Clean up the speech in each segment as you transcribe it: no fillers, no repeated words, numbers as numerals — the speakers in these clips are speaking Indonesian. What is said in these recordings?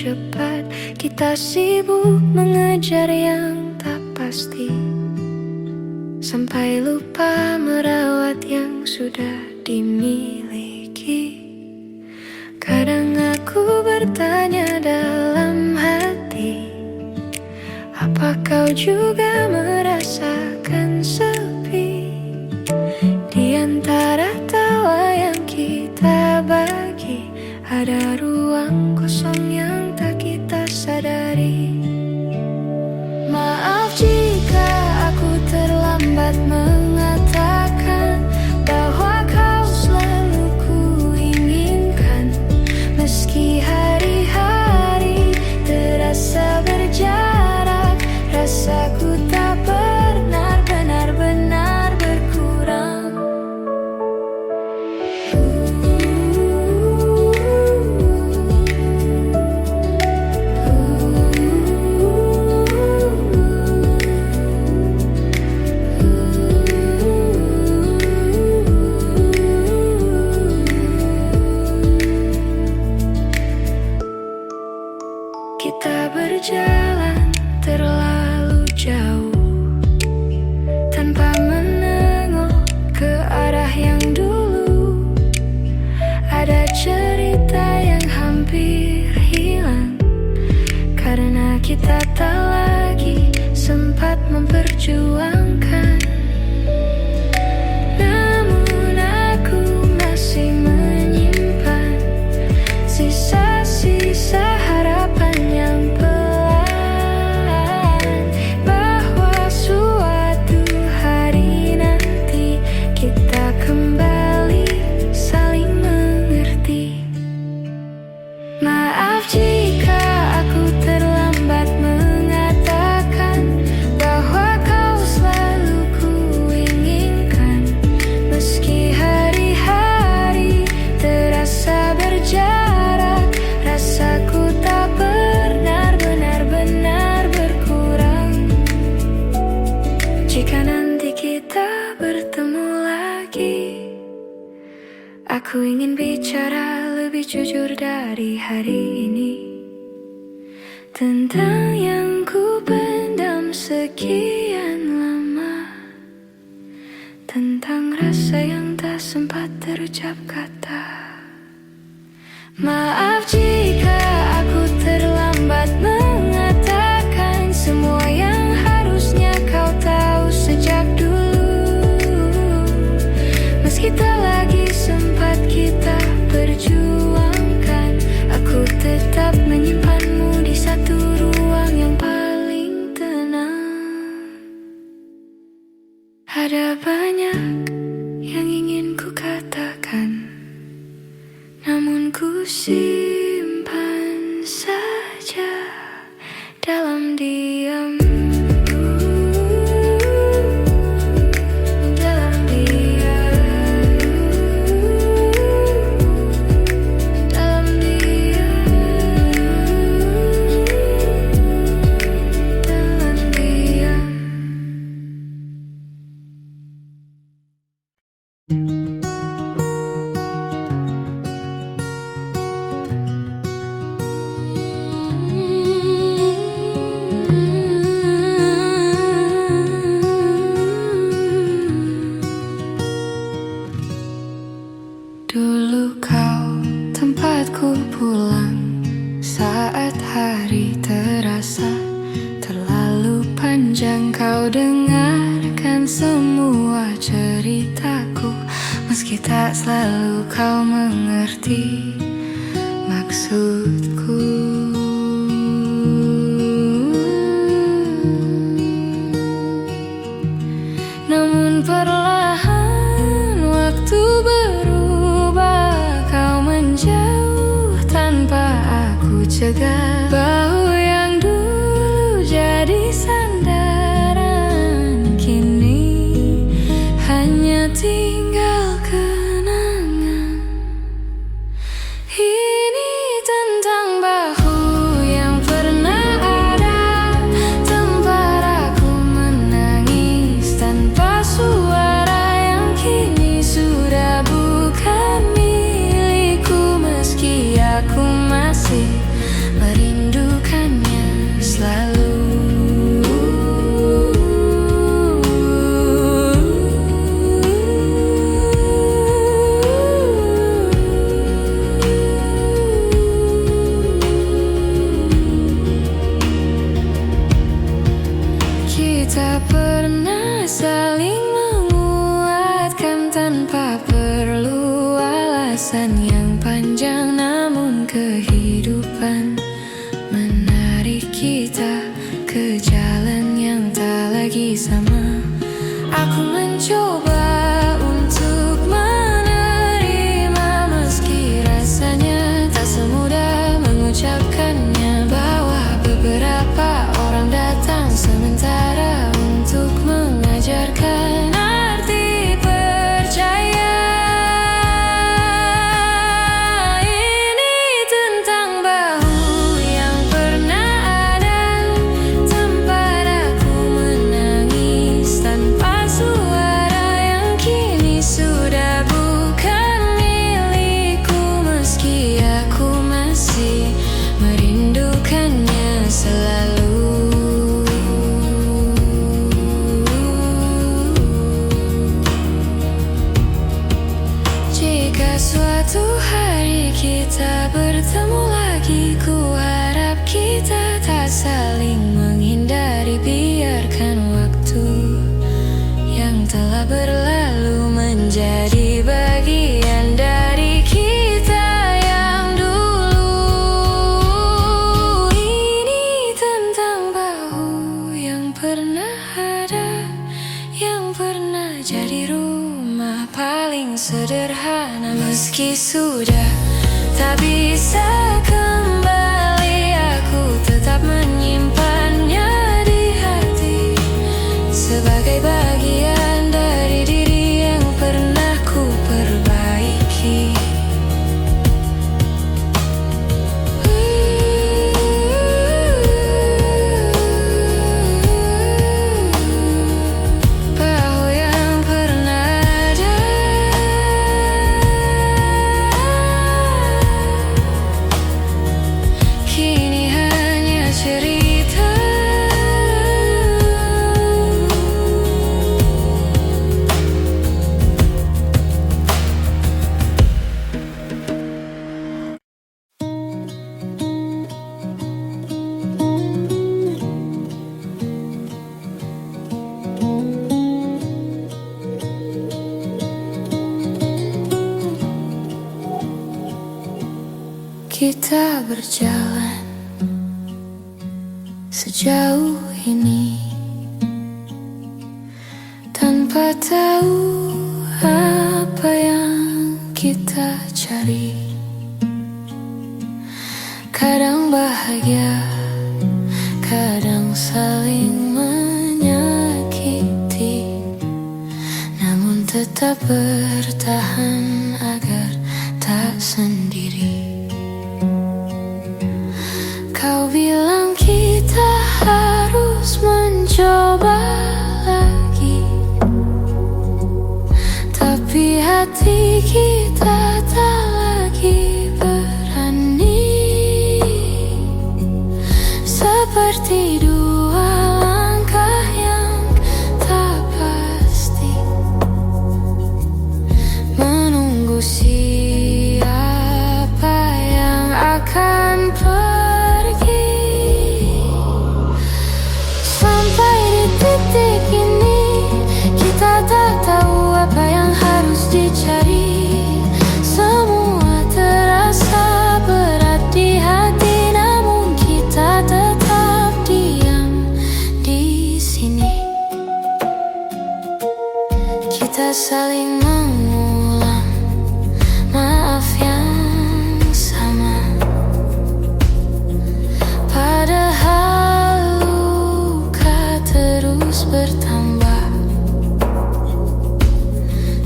cepat. Kita sibuk mengejar yang tak pasti, sampai lupa merawat yang sudah dimiliki. Kadang aku bertanya dalam hati, apa kau juga merasakan sepi? Di antara tawa yang kita bagi, ada ruang kosong yang tak kita sadari. Maaf jika aku terlambat mengatakan bahwa kau selalu kuinginkan. Meski hari-hari terasa berjarak, rasaku tak pernah benar-benar berkurang. Kita berjalan terlalu jauh tanpa menengok ke arah yang dulu. Ada cerita yang hampir hilang karena kita tak lagi sempat memperjuangkan. Namun aku masih menyimpan sisa-sisa harapan yang pelan, bahwa suatu hari nanti kita kembali saling mengerti. Maaf jika aku terlambat mengatakan bahwa kau selalu kuinginkan. Meski hari-hari terasa berjarak, rasaku tak pernah benar-benar berkurang. Jika nanti kita bertemu lagi, aku ingin bicara lebih jujur dari hari ini, tentang yang ku pendam sekian lama, tentang rasa yang tak sempat terucap kata. Maaf jika aku terlambat mengatakan semua yang harusnya kau tahu sejak dulu. Meski tak lagi sempat kita perjuangkan, aku tetap menyimpanmu di satu ruang yang paling tenang. Ada banyak yang ingin ku katakan, namun ku simpan saja dalam diam. Dalam diam. Dalam diam. Dalam diam. Dulu kau tempatku pulang saat hari terasa terlalu panjang. Kau dengarkan semua ceritaku, meski tak selalu kau mengerti maksudku. Namun perlahan waktu berubah, kau menjauh tanpa aku cegah. Bahu yang dulu jadi sandaran, kini hanya tinggal kenangan. Ini tentang bahu yang pernah ada, tempat aku menangis tanpa suara, yang kini sudah bukan milikku. Meski aku masih merindu bukannya selalu. Jika suatu hari kita bertemu lagi, ku harap kita tak saling menghindari. Biarkan waktu yang telah berlalu menjadi bagian dari kita yang dulu. Ini tentang bahu yang pernah ada, yang pernah jadi rumah paling sederhana. Meski sudah tak bisa kembali, aku tetap menyimpannya di hati sebagai bagian dari diri yang pernah ku perbaiki. Bahu yang pernah ada, kini hanya cerita. Kita berjalan sejauh ini tanpa tahu apa yang kita cari. Kadang bahagia, kadang saling menyakiti, namun tetap bertahan agar tak sendiri. Kau bilang kita harus mencoba lagi, tapi hati kita tak lagi berani. Seperti dua langkah yang tak pasti, menunggu siapa yang akan pergi. Sampai di titik ini, kita tak tahu apa yang harus dicari. Semua terasa berat di hati, namun kita tetap diam di sini. Kita saling mengulang maaf yang sama, padahal luka terus bertambah.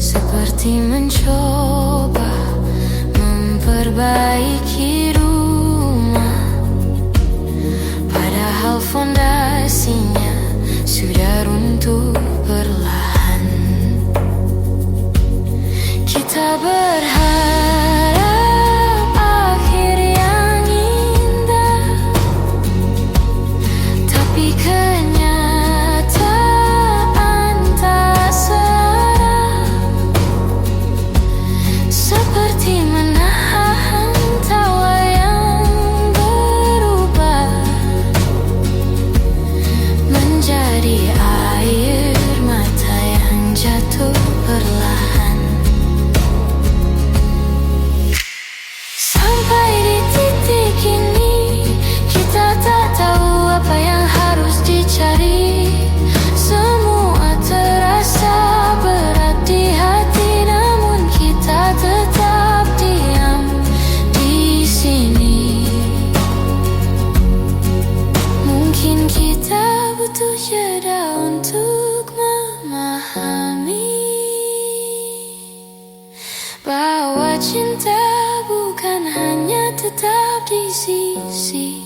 Seperti mencoba memperbaiki rumah, padahal fondasinya sudah runtuh perlahan. Kita berharap akhir yang indah, tapi kenyataan tak serah. Seperti menahan tawa yang berubah menjadi air mata yang jatuh perlahan. Sampai di titik ini, kita tak tahu apa yang harus dicari. Semua terasa berat di hati, namun kita tetap diam di sini. Mungkin kita butuh jeda untuk memahami bahwa cinta bukan hanya tetap di sisi.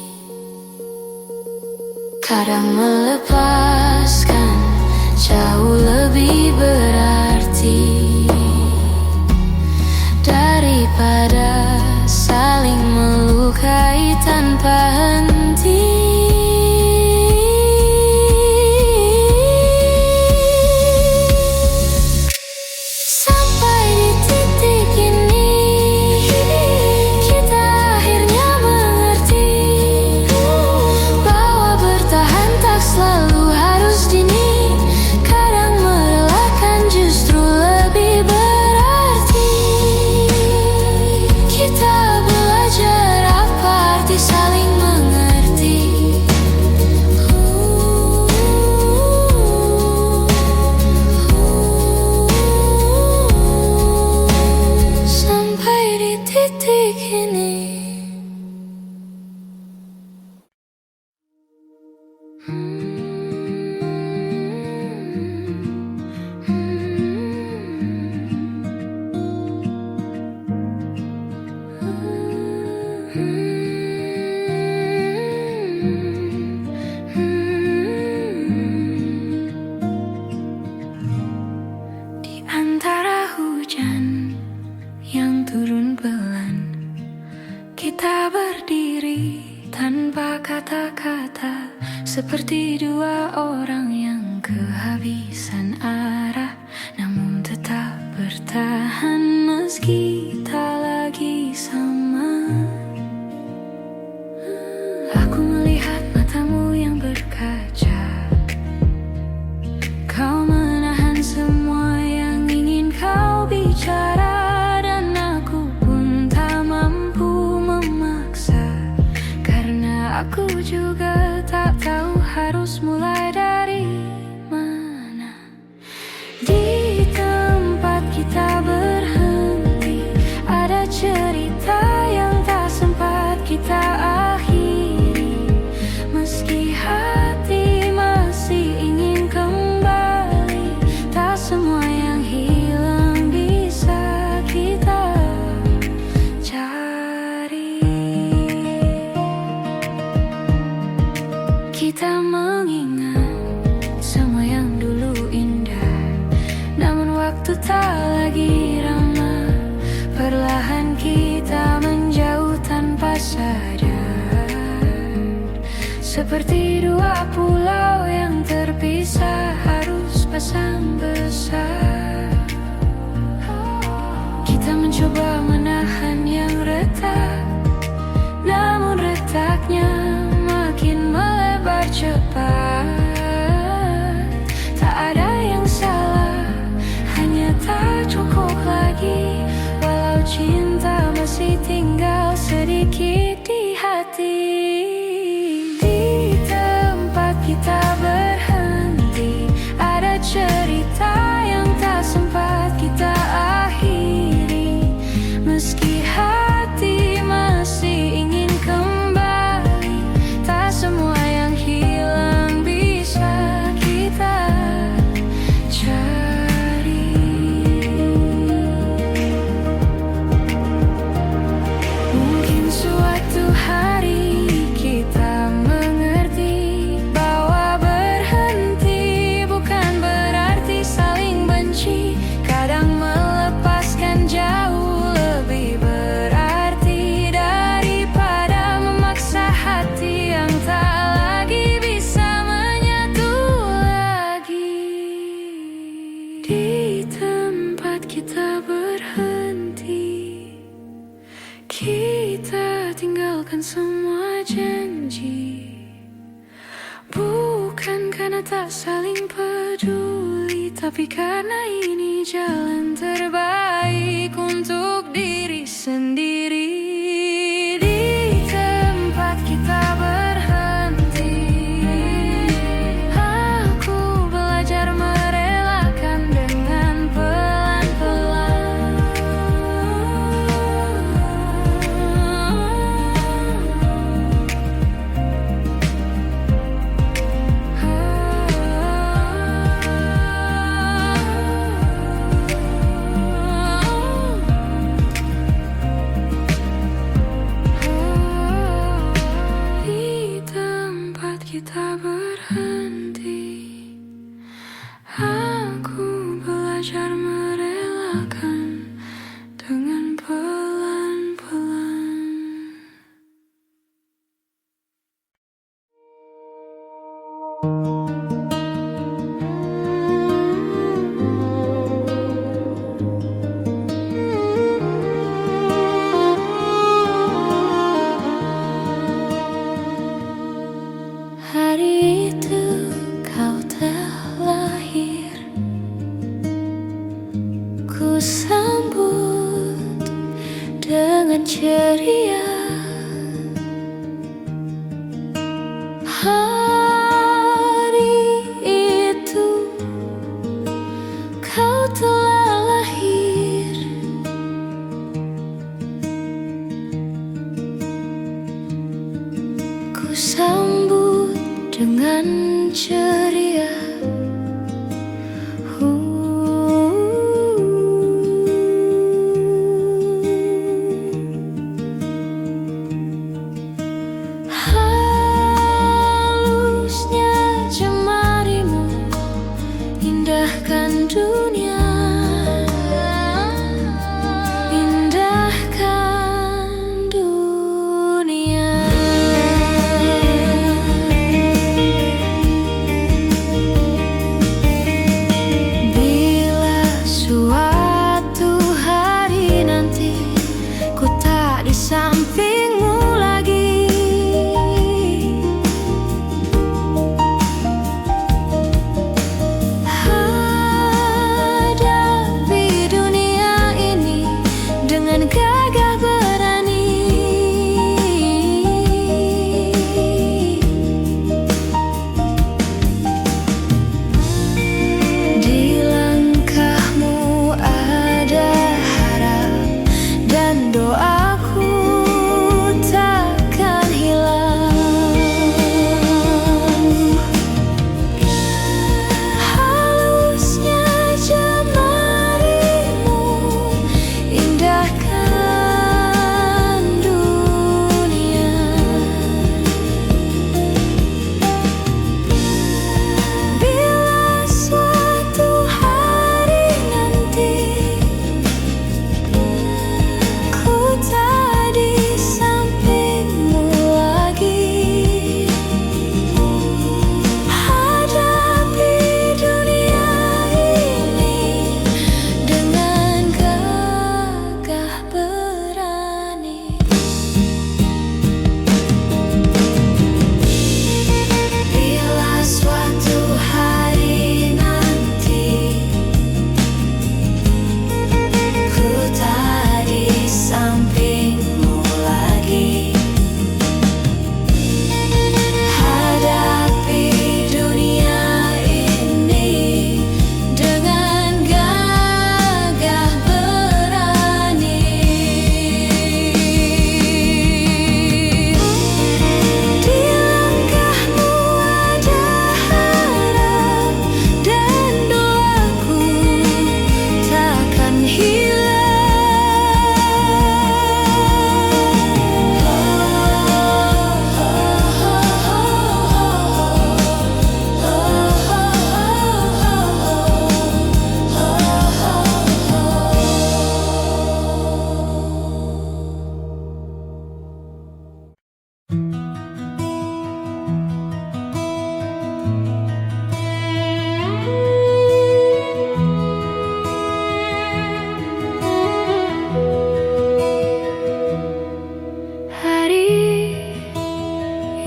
Kadang melepaskan jauh lebih berarti daripada saling melukai tanpa henti. tanpa kata-kata, seperti dua orang yang kehabisan arah, namun tetap bertahan meski tak lagi sama. Aku melihat matamu yang berkaca, kau menahan semua yang ingin kau bicara, dan aku pun tak mampu memaksa, karena aku juga tak tahu harus mulai dari mana. Di tempat kita berhenti, ada cerita yang tak sempat kita akhiri, meski hati masih ingin kembali. Tak semua yang hilang bisa kita cari. Kita mengingat semua yang dulu indah, namun waktu tak lagi ramah. Perlahan kita menjauh tanpa sadar, seperti dua pulau yang terpisah harus pasang besar. Kita mencoba menahan yang retak, namun retaknya makin melebar cepat. Tak ada yang salah, hanya tak cukup lagi, walau cinta masih tinggal sedikit di hati. Di tempat kita berhenti, ada cerita yang tak sempat kita akhiri, meski hati masih ingin kembali. Tak semua yang hilang bisa kita cari. Mungkin suatu hari kita mengerti bahwa berhenti bukan berarti saling benci. Kadang melepaskan jauh lebih berarti daripada memaksa hati yang tak lagi bisa menyatu lagi. Di tempat kita berhenti, kita tinggalkan semua janji, bukan karena tak saling peduli, tapi karena ini jalan terbaik untuk diri sendiri. Di tempat kita berhenti, aku belajar merelakan dengan pelan-pelan. Di tempat kita berhenti, aku belajar merelakan dengan pelan-pelan. Hari itu kau telah lahir, ku sambut dengan ceria. Hari itu kau telah lahir, ku sambut dengan ceria. Halusnya jemarimu indahkan dunia, indahkan dunia.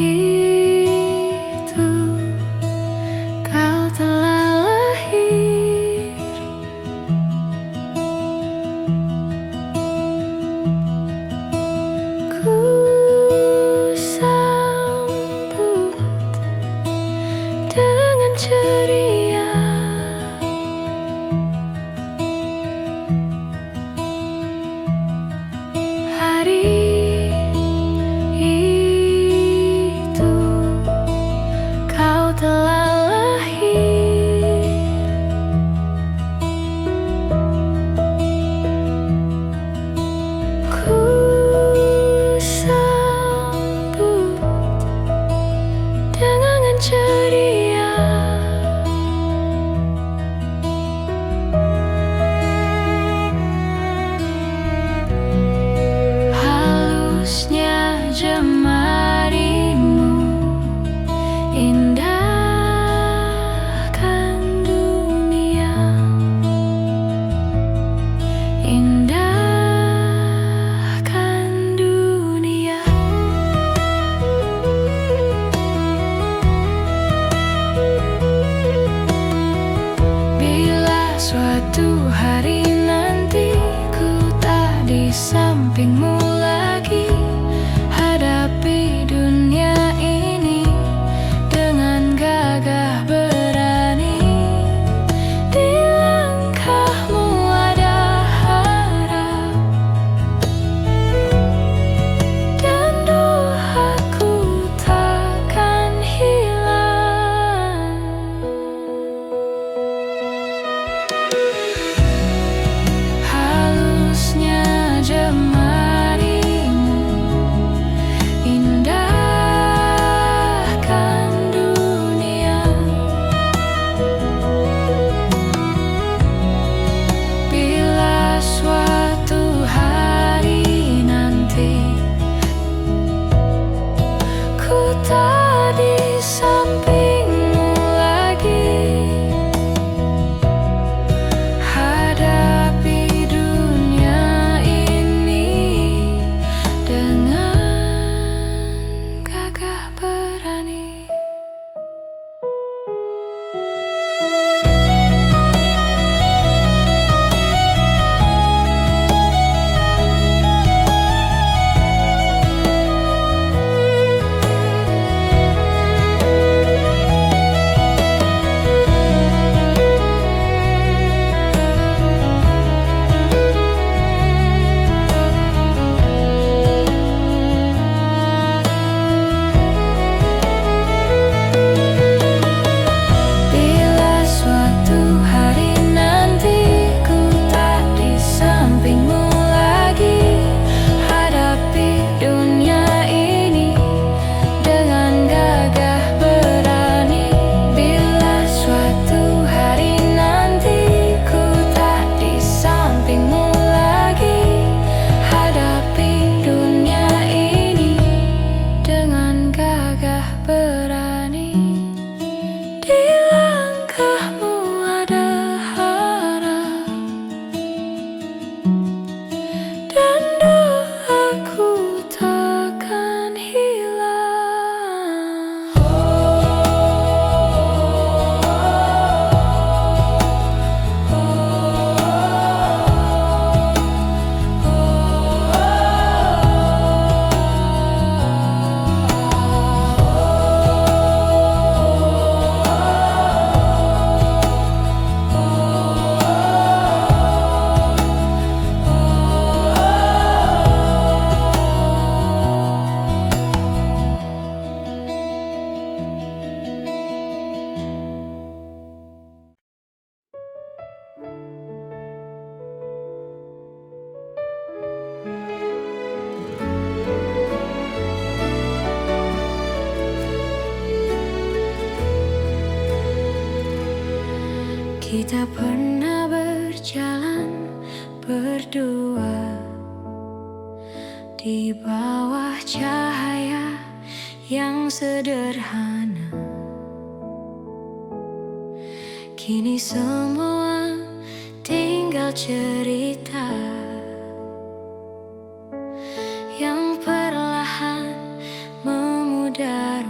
itu kau telah lahir. Ku sambut dengan ceria. Hari itu kau telah lahir. Ku sambut dengan ceria. Halusnya jemarimu indahkan dunia, indahkan dunia. Bila suatu hari nanti ku tak di sampingmu lagi, hadapi dunia ini dengan gagah berani. Di langkahmu ada harap, dan doaku takkan hilang. Halusnya jemarimu indahkan dunia. Bila suatu hari nanti ku tak di sampingmu lagi, hadapi dunia ini dengan gagah berani. Bila suatu hari nanti ku tak di sampingmu lagi, hadapi dunia ini dengan gagah berani. Bila suatu hari nanti ku tak di sampingmu lagi, hadapi dunia ini dengan gagah berani. Di langkahmu ada harap, dan doaku takkan hilang. Kita pernah berjalan berdua di bawah cahaya yang sederhana. Kini semua tinggal cerita yang perlahan memudar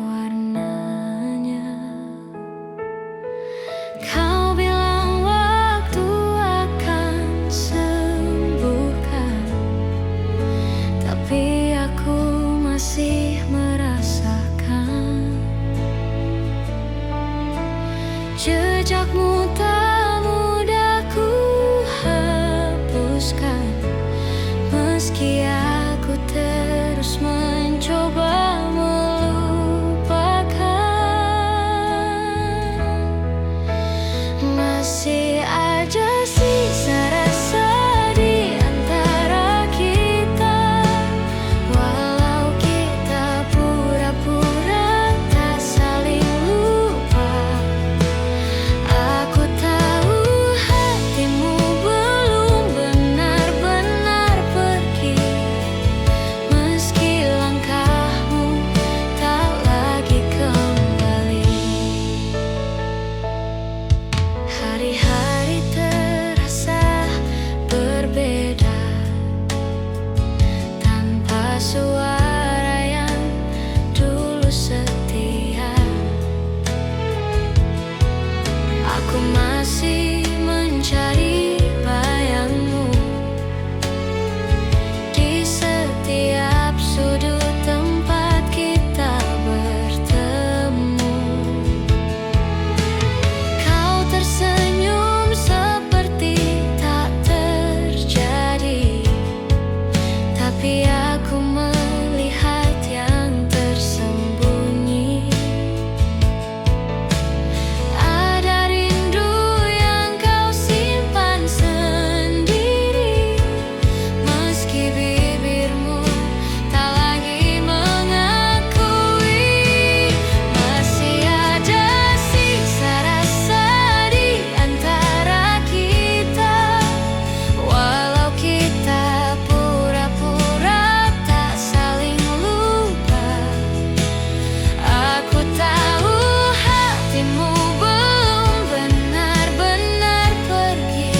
jejakmu tak mudah ku hapuskan, meski aku terus mencoba melupakan. Masih ada sisa rasa di antara kita, walau kita pura-pura tak saling lupa. Aku tahu hatimu belum benar-benar pergi, meski langkahmu tak lagi kembali. Hari-hari terasa berbeda tanpa suara yang dulu setia. Aku masih mencari bayangmu di setiap sudut tempat kita bertemu. Kau tersenyum seperti tak terjadi, tapi aku melihat yang tersembunyi. Ada rindu yang kau simpan sendiri, meski bibirmu tak lagi mengakui. Masih ada sisa rasa di antara kita, walau kita pura-pura tak saling lupa. Aku tahu hatimu belum benar-benar pergi,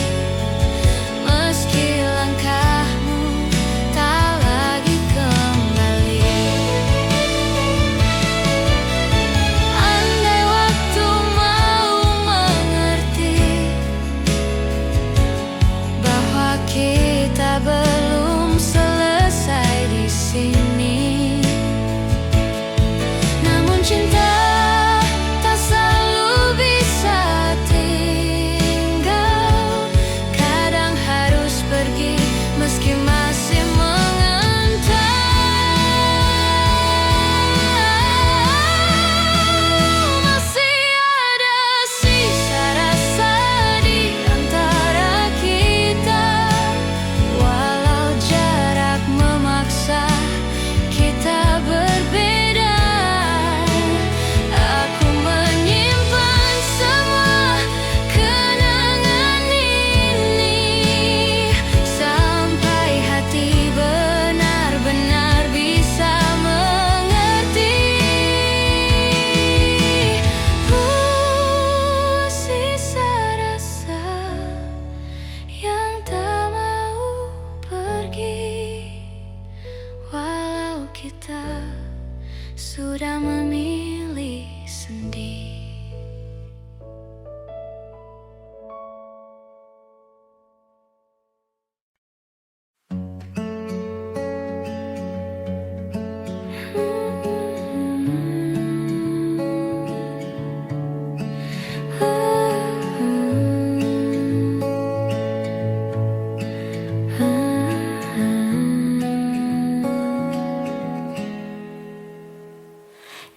meski langkahmu tak lagi kembali. Andai waktu mau mengerti bahwa kita belum selesai di sini, namun cinta tak selalu bisa tinggal. Kadang harus pergi meski masih mengental. Masih ada sisa rasa di antara kita, walau jarak memaksa kita berbeda. Aku menyimpan semua kenangan ini sampai hati benar-benar bisa mengerti. Sisa rasa yang tak mau pergi, walau kita sudah memilih sendiri.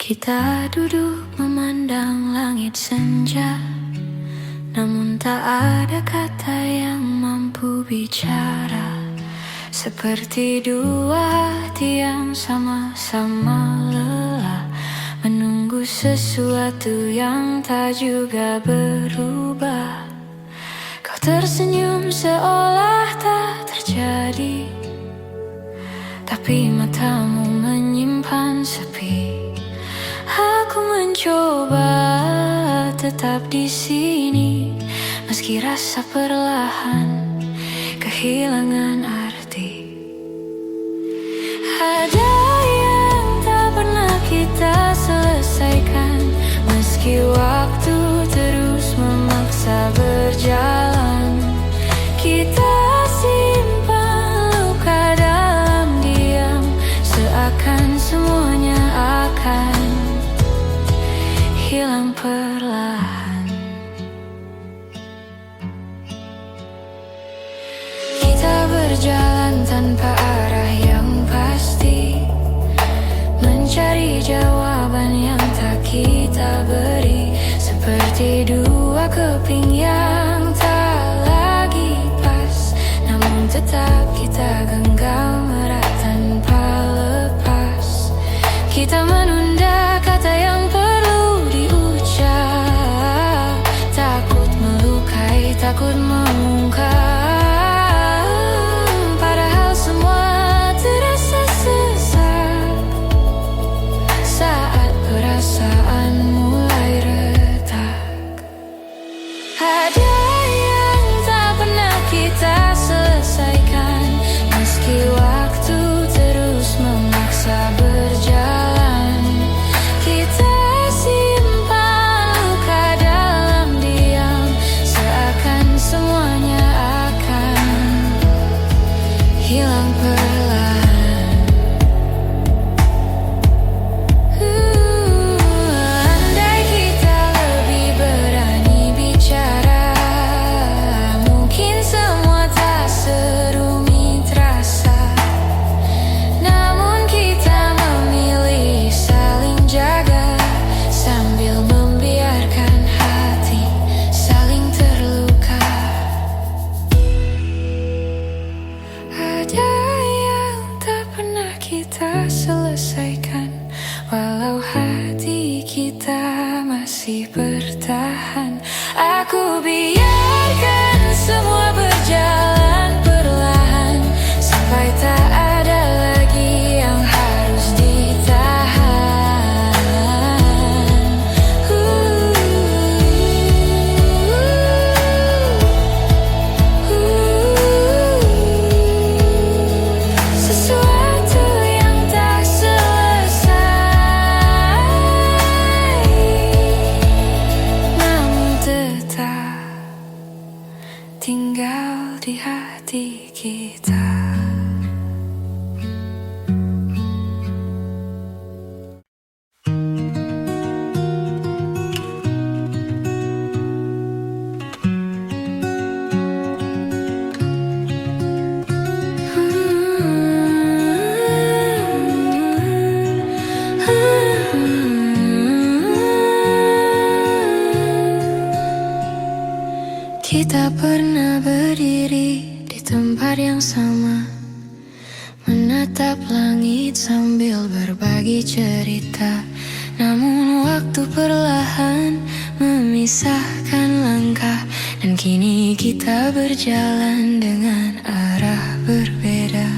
Kita duduk memandang langit senja, namun tak ada kata yang mampu bicara. Seperti dua hati yang sama-sama lelah menunggu sesuatu yang tak juga berubah. Kau tersenyum seolah tak terjadi, tapi matamu menyimpan sepi. Aku mencoba tetap di sini, meski rasa perlahan kehilangan arti. Ada yang tak pernah kita selesaikan, meski waktu terus memaksa berjalan. Kita simpan luka dalam diam, seakan semuanya akan hilang perlahan. kita beri, seperti dua keping yang tak lagi pas, namun tetap kita genggam erat tanpa lepas. Kita menunda kata yang perlu diucap, takut melukai, takut mengungkap. Padahal semua terasa sesak saat perasaan mulai retak. Ada yang tak pernah kita selesaikan, meski waktu terus memaksa berjalan. Kita simpan luka dalam diam, seakan semuanya akan hilang perlahan. Andai kita lebih berani bicara, mungkin semua tak serumit rasa. Namun kita memilih saling jaga, sambil membiarkan hati saling terluka. Ada yang tak pernah kita selesaikan, walau hati kita masih bertahan. Aku biarkan semua berjalan perlahan, sampai tak ada lagi yang harus ditahan. Sesuatu yang tak selesai, namun tetap tinggal di hati kita. Kita pernah berdiri di tempat yang sama, menatap langit sambil berbagi cerita. Namun waktu perlahan memisahkan langkah, dan kini kita berjalan dengan arah berbeda.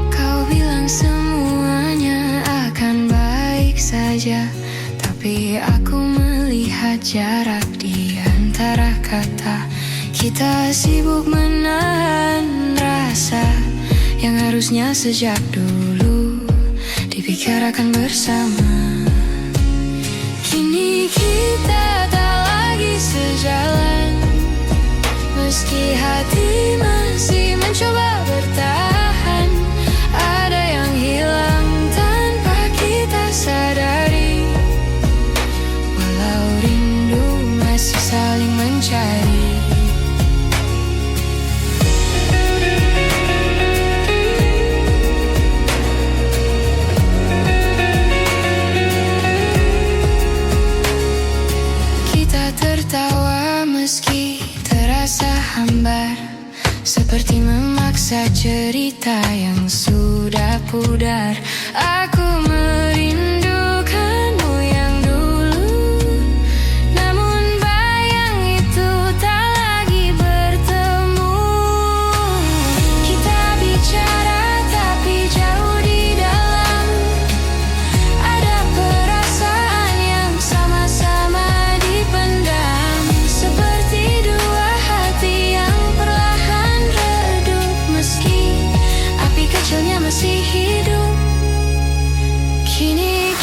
Kau bilang semuanya akan baik saja, tapi aku melihat jarak di antara kata. Kita sibuk menahan rasa yang harusnya sejak dulu dibicarakan bersama. Kini kita tak lagi sejalan, meski hati masih mencoba bertahan. Ada yang hilang tanpa kita sadari, walau rindu masih saling mencari. Kita tertawa meski terasa hambar, seperti memaksa cerita yang sudah pudar. Aku merindukanmu yang dulu, namun bayang itu tak lagi bertemu. Kita bicara tapi jauh di dalam, ada perasaan yang sama-sama dipendam, seperti dua hati yang perlahan redup, meski api kecilnya masih hidup. Kini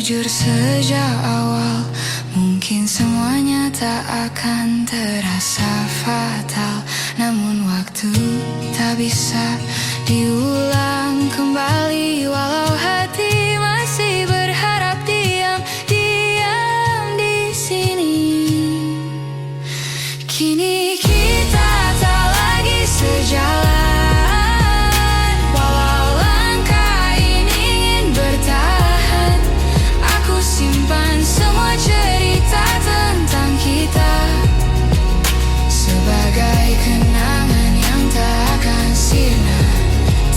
jujur sejak awal, mungkin semuanya tak akan terasa fatal. Namun waktu tak bisa diulang kembali, walau hati masih berharap diam di sini. Kini kita tak lagi sejalan, walau langkah ini ingin bertahan. Aku simpan semua cerita tentang kita sebagai kenangan yang tak akan sirna.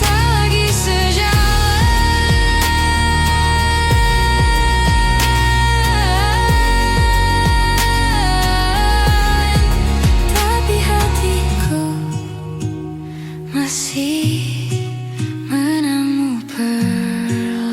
Tak lagi sejalan, tapi hatiku masih menamu perlahan.